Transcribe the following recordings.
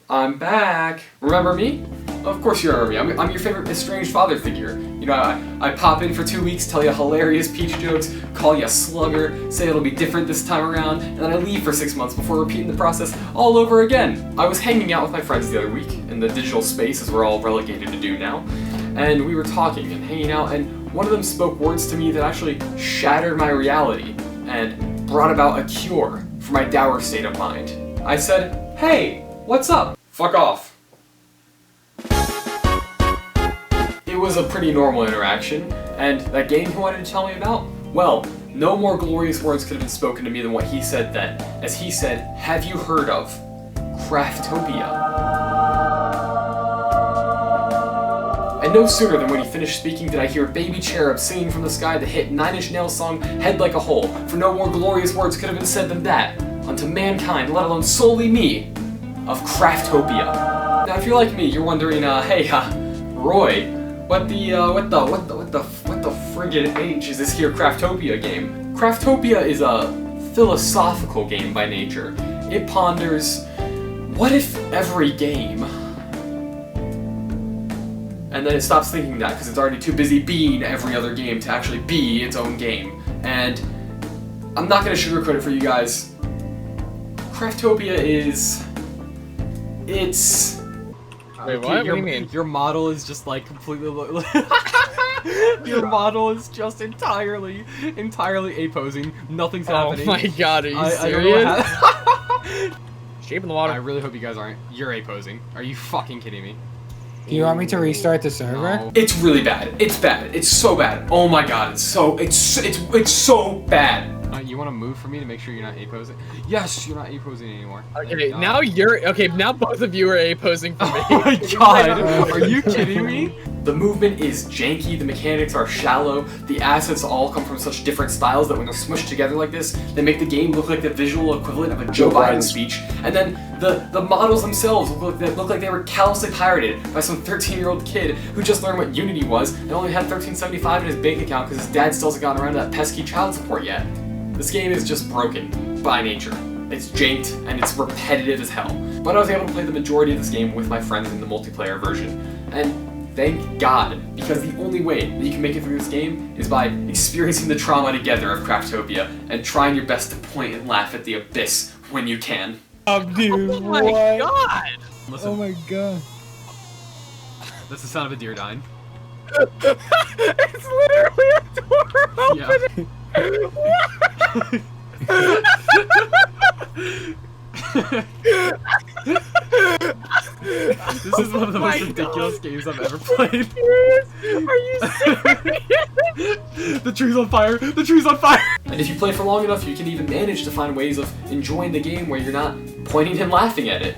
I'm back. Remember me? Of course you remember me. I'm your favorite estranged father figure. You know, I pop in for 2 weeks, tell you hilarious Peach jokes, call you a slugger, say it'll be different this time around, and then I leave for 6 months before repeating the process all over again. I was hanging out with my friends the other week in the digital space, as we're all relegated to do now, and we were talking and hanging out, and one of them spoke words to me that actually shattered my reality and brought about a cure for my dour state of mind. I said, "Hey, what's up?" "Fuck off." It was a pretty normal interaction, and that game he wanted to tell me about? Well, no more glorious words could have been spoken to me than what he said then, as he said, "Have you heard of Craftopia?" And no sooner than when he finished speaking did I hear Baby Cherub singing from the sky the hit Nine Inch Nails song, Head Like a Hole, for no more glorious words could have been said than that, unto mankind, let alone solely me, of Craftopia. Now if you're like me, you're wondering, hey, Roy, what the friggin' H is this here Craftopia game? Craftopia is a philosophical game by nature. It ponders, what if every game... And then it stops thinking that because it's already too busy being every other game to actually be its own game. And I'm not gonna sugarcoat it for you guys. Craftopia is... It's... Wait, what? What do you mean? Your model is just like completely... Your model is just entirely A-posing. Nothing's happening. Oh my god, are you serious? Shape in the water. I really hope you guys aren't. You're A-posing. Are you fucking kidding me? Do you want me to restart the server? No. It's really bad. It's bad. It's so bad. Oh my god, it's so bad. You want to move for me to make sure you're not A-posing? Yes, you're not A-posing anymore. Okay, now you're... Okay, now both of you are A-posing for me. Oh my god, are you kidding me? The movement is janky, the mechanics are shallow, the assets all come from such different styles that when they're smushed together like this, they make the game look like the visual equivalent of a Joe Biden speech, and then the models themselves look like they were callously pirated by some 13-year-old kid who just learned what Unity was and only had $13.75 in his bank account because his dad still hasn't gotten around to that pesky child support yet. This game is just broken by nature. It's janked and it's repetitive as hell. But I was able to play the majority of this game with my friends in the multiplayer version. And thank God, because the only way that you can make it through this game is by experiencing the trauma together of Craftopia and trying your best to point and laugh at the abyss when you can. Dude, oh my god! Listen, oh my god. that's the sound of a deer dying. It's literally a door opening! This is one of the most ridiculous games I've ever played. Are you serious? The tree's on fire! The tree's on fire! And if you play for long enough, you can even manage to find ways of enjoying the game where you're not pointing and laughing at it.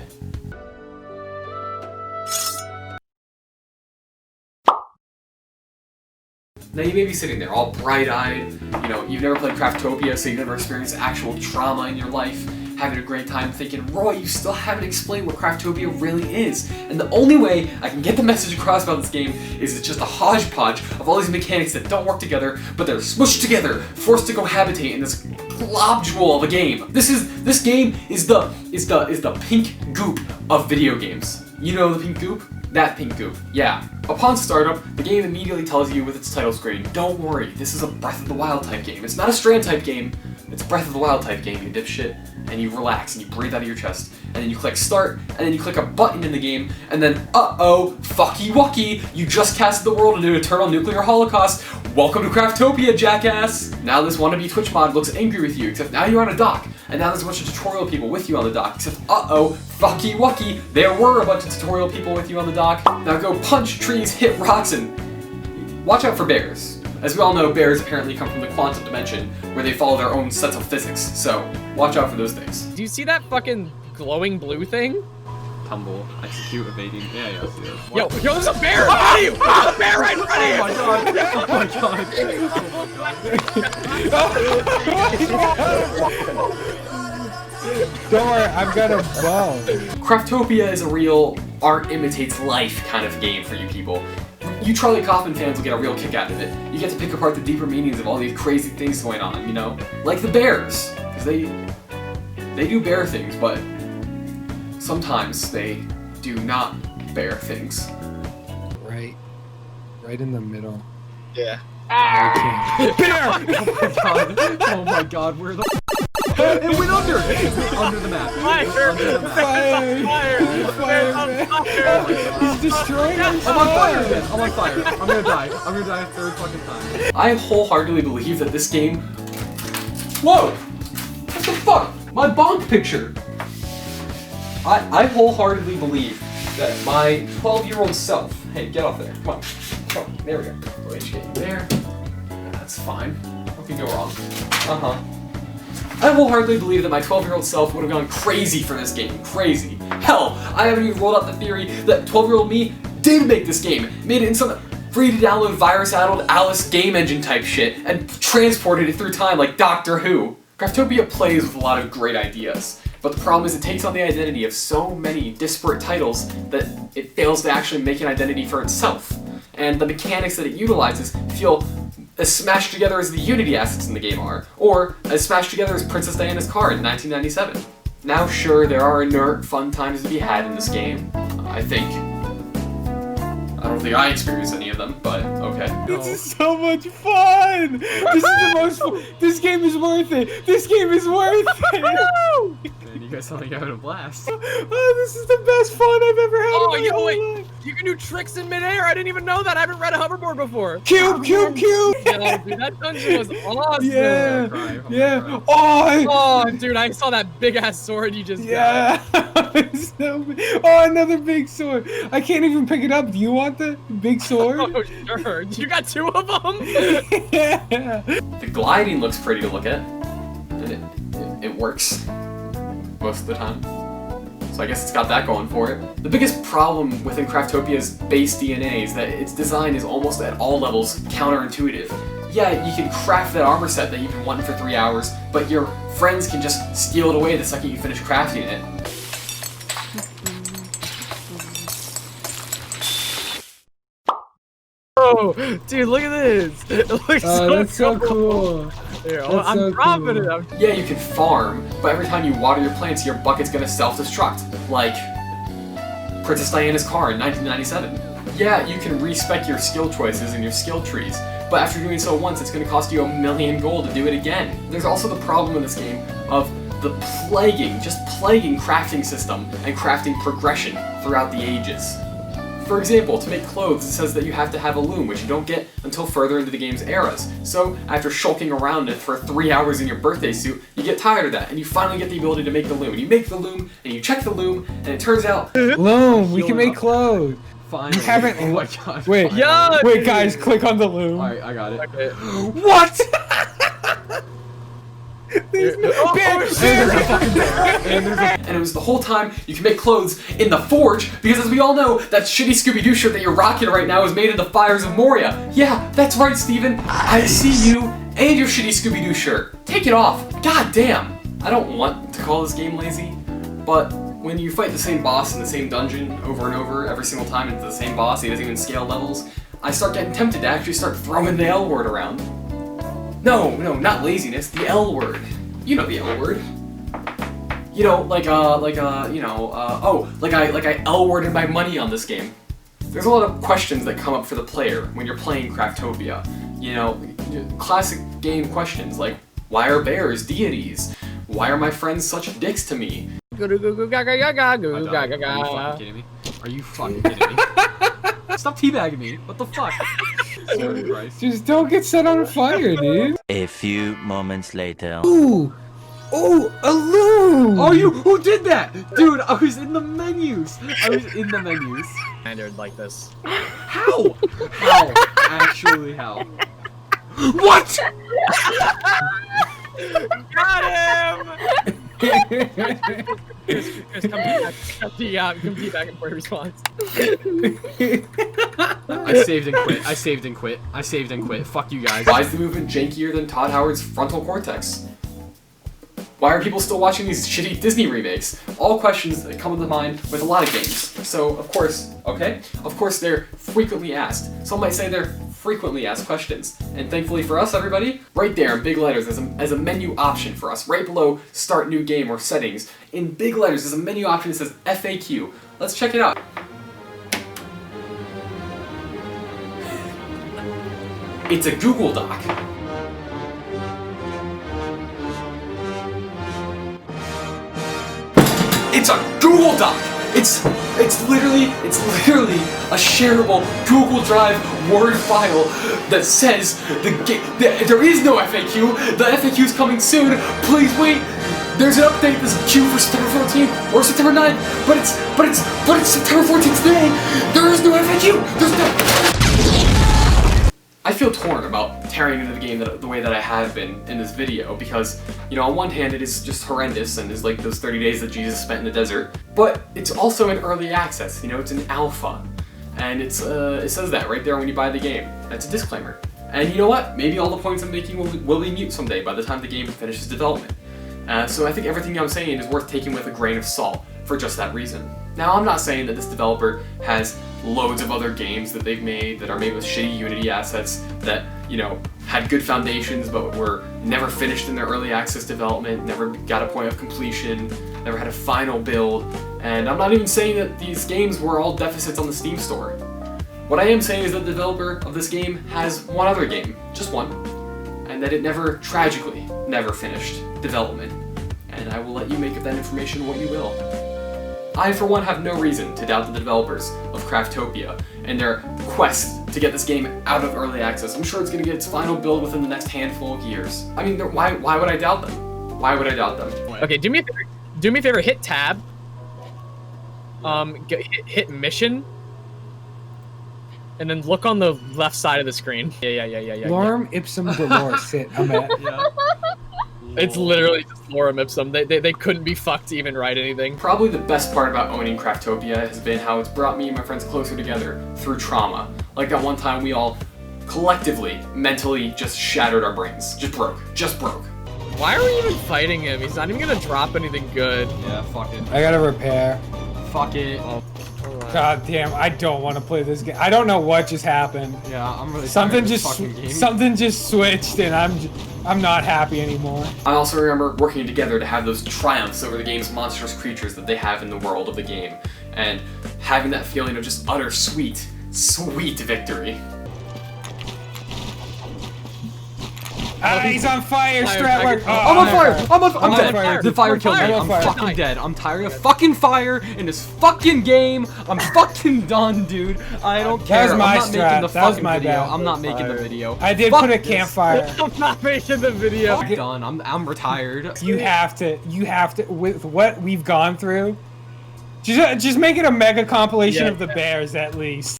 Now you may be sitting there all bright-eyed, you know, you've never played Craftopia, so you've never experienced actual trauma in your life, having a great time thinking, Roy, you still haven't explained what Craftopia really is. And the only way I can get the message across about this game is it's just a hodgepodge of all these mechanics that don't work together, but they're smushed together, forced to cohabitate in this globule of a game. This game is the pink goop of video games. You know the pink goop? That pink goop, yeah. Upon startup, the game immediately tells you with its title screen, don't worry, this is a Breath of the Wild type game. It's not a Strand type game, it's a Breath of the Wild type game, you dipshit. And you relax and you breathe out of your chest. And then you click start, and then you click a button in the game, and then uh-oh, fucky wucky, you just casted the world into an eternal nuclear holocaust. Welcome to Craftopia, jackass! Now this wannabe Twitch mod looks angry with you, except now you're on a dock. And now there's a bunch of tutorial people with you on the dock, except uh-oh, fucky wucky, there were a bunch of tutorial people with you on the dock. Now go punch trees, hit rocks, and watch out for bears. As we all know, bears apparently come from the quantum dimension, where they follow their own sets of physics, so watch out for those things. Do you see that fucking glowing blue thing? Tumble, execute, evading, yeah, I see it. Yo, there's a bear in front of you! There's a bear right in front of you! Oh my god, oh my god. Don't worry, I've got a bow. Craftopia is a real art imitates life kind of game for you people. You Charlie Kaufman fans will get a real kick out of it. You get to pick apart the deeper meanings of all these crazy things going on, you know? Like the bears. Because they do bear things, but sometimes they do not bear things. Right in the middle. Yeah. I can't. Oh my god, where the it went under! It went under the map. Fire! Under the map. Fire, man. He's destroying us. I'm on fire again! I'm on fire. I'm gonna die. I'm gonna die a third fucking time. I wholeheartedly believe that this game... Whoa! What the fuck? My bonk picture! I wholeheartedly believe that my 12-year-old self... Hey, get off there. Come on. Come on. There we go. Go HK you there. That's fine. What could go wrong? I wholeheartedly believe that my 12-year-old self would have gone crazy for this game. Crazy. Hell, I haven't even rolled out the theory that 12-year-old me did make this game. Made it in some free-to-download virus-addled Alice game engine type shit and transported it through time like Doctor Who. Craftopia plays with a lot of great ideas, but the problem is it takes on the identity of so many disparate titles that it fails to actually make an identity for itself. And the mechanics that it utilizes feel as smashed together as the Unity assets in the game are, or as smashed together as Princess Diana's car in 1997. Now sure, there are inert, fun times to be had in this game, I think. I don't think I experienced any of them, but okay. This is so much fun! This is the most fun. This game is worth it! This game is worth it! Man, you guys sound like you're having a blast. Oh, this is the best fun I've ever had Oh, in my yo, whole wait. life. You can do tricks in midair. I didn't even know that. I haven't read a hoverboard before. Cube! Yo, dude, that dungeon was awesome. Yeah! Cry. Yeah! Oh! Oh, dude, I saw that big ass sword you just got. Yeah! It's so big. Oh, another big sword! I can't even pick it up. Do you want the big sword? Oh, sure. You got two of them? Yeah! The gliding looks pretty to look at, and it works most of the time. So I guess it's got that going for it. The biggest problem within Craftopia's base DNA is that its design is almost at all levels counterintuitive. Yeah, you can craft that armor set that you've been wanting for 3 hours, but your friends can just steal it away the second you finish crafting it. Oh, dude, look at this. It looks That's so cool. Here, That's I'm so dropping cool. it. I'm Yeah, you can farm, but every time you water your plants, your bucket's gonna self-destruct, like Princess Diana's car in 1997. Yeah, you can respec your skill choices and your skill trees, but after doing so once, it's gonna cost you 1,000,000 gold to do it again. There's also the problem in this game of the just plaguing crafting system and crafting progression throughout the ages. For example, to make clothes, it says that you have to have a loom, which you don't get until further into the game's eras. So, after shulking around it for 3 hours in your birthday suit, you get tired of that, and you finally get the ability to make the loom. And you make the loom, and you check the loom, and it turns out... Loom, we can make clothes. Finally. You haven't- Oh my god. Wait, Yeah, wait, dude. guys, click on the loom. Alright, I got it. Okay. What? There's no And it was the whole time you can make clothes in the forge, because as we all know, that shitty Scooby-Doo shirt that you're rocking right now is made in the fires of Moria. Yeah, that's right, Steven. I see you and your shitty Scooby-Doo shirt. Take it off. God damn. I don't want to call this game lazy, but when you fight the same boss in the same dungeon over and over every single time, and it's the same boss, he doesn't even scale levels, I start getting tempted to actually start throwing the L word around. No, not laziness, the L word. You know the L word. You know, like I L-worded my money on this game. There's a lot of questions that come up for the player when you're playing Craftopia. You know, classic game questions like, why are bears deities? Why are my friends such dicks to me? Go go go go gaga gaga go I gaga died. Are you fucking gaga. kidding me? Are you fucking kidding me? Stop teabagging me. What the fuck? Sorry, Bryce. Just don't get set on fire, dude. A few moments later. Ooh, a loom. Oh, who did that? Dude, I was in the menus. Standard like this. How? How? Actually, how? What? Got him! Chris, come back. Come back before he responds. I saved and quit. Fuck you guys. Why is the movement jankier than Todd Howard's frontal cortex? Why are people still watching these shitty Disney remakes? All questions that come to mind with a lot of games. So, of course, they're frequently asked. Some might say they're frequently asked questions. And thankfully for us, everybody, right there in big letters as a menu option for us, right below Start New Game or Settings, in big letters there's a menu option that says FAQ. Let's check it out. It's a Google Doc. It's a Google Doc! It's literally a shareable Google Drive Word file that says there is no FAQ. The FAQ is coming soon. Please wait. There's an update that's due for September 14th or September 9th, but it's September 14th today. There is no FAQ. There's no. I feel torn about tearing into the game the way that I have been in this video because, you know, on one hand it is just horrendous and is like those 30 days that Jesus spent in the desert, but it's also in early access, you know, it's an alpha, and it says that right there when you buy the game. That's a disclaimer. And you know what? Maybe all the points I'm making will be mute someday by the time the game finishes development. So I think everything I'm saying is worth taking with a grain of salt for just that reason. Now, I'm not saying that this developer has loads of other games that they've made that are made with shitty Unity assets that, you know, had good foundations but were never finished in their early access development, never got a point of completion, never had a final build, and I'm not even saying that these games were all deficits on the Steam store. What I am saying is that the developer of this game has one other game, just one, and that it tragically never finished development, and I will let you make of that information what you will. I, for one, have no reason to doubt the developers of Craftopia and their quest to get this game out of early access. I'm sure it's going to get its final build within the next handful of years. I mean, why would I doubt them? Why would I doubt them? Okay, do me a favor, hit tab. Hit mission. And then look on the left side of the screen. Yeah. Lorem ipsum dolor. Sit. I'm at. Yeah. It's literally just lorem ipsum. They couldn't be fucked to even write anything. Probably the best part about owning Craftopia has been how it's brought me and my friends closer together through trauma. Like that one time we all collectively, mentally just shattered our brains. Just broke. Why are we even fighting him? He's not even gonna drop anything good. Yeah, fuck it. I gotta repair. Fuck it. Oh, God damn, I don't want to play this game. I don't know what just happened. Yeah, I'm really Something tired of this fucking game. something just switched and I'm not happy anymore. I also remember working together to have those triumphs over the game's monstrous creatures that they have in the world of the game, and having that feeling of just utter sweet victory. He's on fire, Fire, Stratler. fire. I'm on fire! I'm dead! fire. The fire killed me. I'm on I'm fire. fucking dead. I'm tired of fucking fire in this fucking game. I'm fucking done, dude. I don't care. That was my I'm not strat. making the That was fucking my video. bad. I'm not making the video. I did Fuck put a this. campfire. I'm not making the video. I'm done. I'm retired. You have to, with what we've gone through, just make it a mega compilation of the bears at least.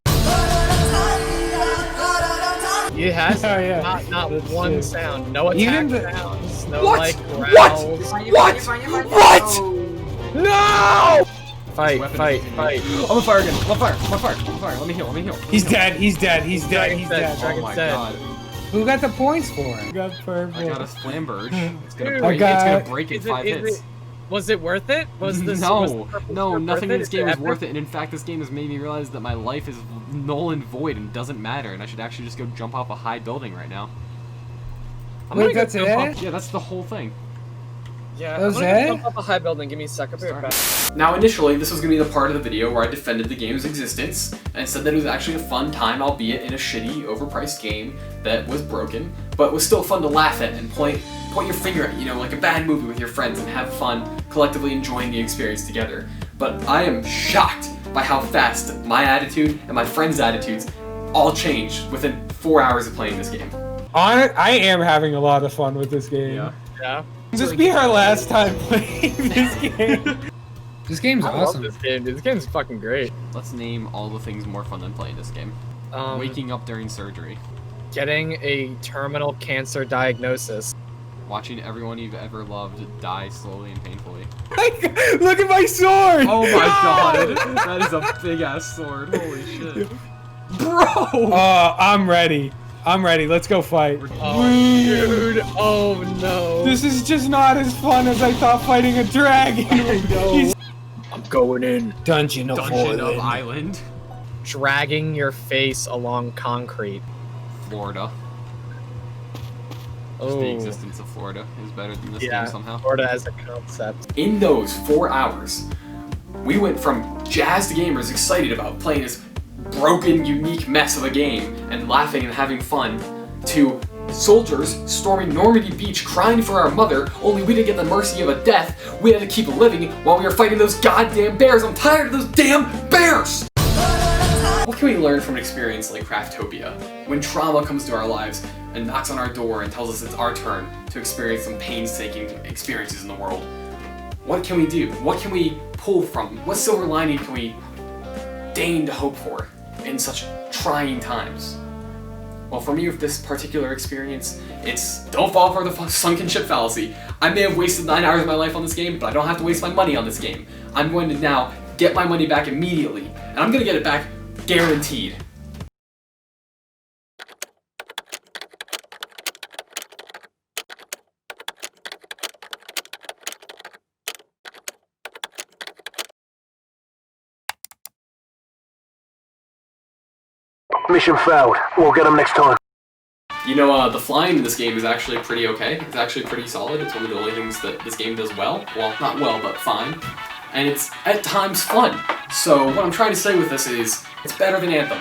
It has Oh, yeah. not That's one it. sound. No Even attack the- sounds. No What? like What? growls. What? No! Fight. I'm on fire again. I'm on fire. Let me heal. He's dead. He's dead. He's dead. He's dead. Oh Dragon's my dead. god. Who got the points for it? I got purple. I got a Flamberge. It's gonna Dude. break. I It's got- gonna break in Is 5 it- hits. Was it worth it? Was this No, was the purple no, stuff nothing worth in this game is ever? worth it, and in fact this game has made me realize that my life is null and void and doesn't matter, and I should actually just go jump off a high building right now. I'm gonna Wait, go that's jump it? off- Yeah, that's the whole thing. Yeah, That was I'm gonna it? jump off a high building. Give me a second. I'll be right back. Now, initially, this was going to be the part of the video where I defended the game's existence and said that it was actually a fun time, albeit in a shitty, overpriced game that was broken, but was still fun to laugh at and point your finger at, you know, like a bad movie with your friends and have fun, collectively enjoying the experience together. But I am shocked by how fast my attitude and my friends' attitudes all changed within 4 hours of playing this game. I am having a lot of fun with this game. Yeah. Yeah. This be our last time playing this game. This game's I awesome. love this game, dude. This game's fucking great. Let's name all the things more fun than playing this game. Waking up during surgery. Getting a terminal cancer diagnosis. Watching everyone you've ever loved die slowly and painfully. Look at my sword! Oh my god! That is a big ass sword. Holy shit. Bro! I'm ready. Let's go fight. Oh, dude. Oh no. This is just not as fun as I thought fighting a dragon. He's I'm going in. Dungeon of Dungeon of Orland. Island. Dragging your face along concrete. Florida. Just the existence of Florida is better than this game somehow. Florida as a concept. In those 4 hours, We went from jazzed gamers excited about playing this broken, unique mess of a game and laughing and having fun, to soldiers storming Normandy Beach crying for our mother, only we didn't get the mercy of a death. We had to keep living while we were fighting those goddamn bears. I'm tired of those damn bears! What can we learn from an experience like Craftopia? When trauma comes to our lives and knocks on our door and tells us it's our turn to experience some painstaking experiences in the world, what can we do? What can we pull from? What silver lining can we deign to hope for in such trying times? Well, for me, with this particular experience, it's don't fall for the sunken ship fallacy. I may have wasted 9 hours of my life on this game, but I don't have to waste my money on this game. I'm going to now get my money back immediately, and I'm going to get it back guaranteed. Mission failed. We'll get them next time. You know, the flying in this game is actually pretty okay. It's actually pretty solid. It's one of the only things that this game does well. Well, not well, but fine. And it's, at times, fun. So what I'm trying to say with this is, it's better than Anthem.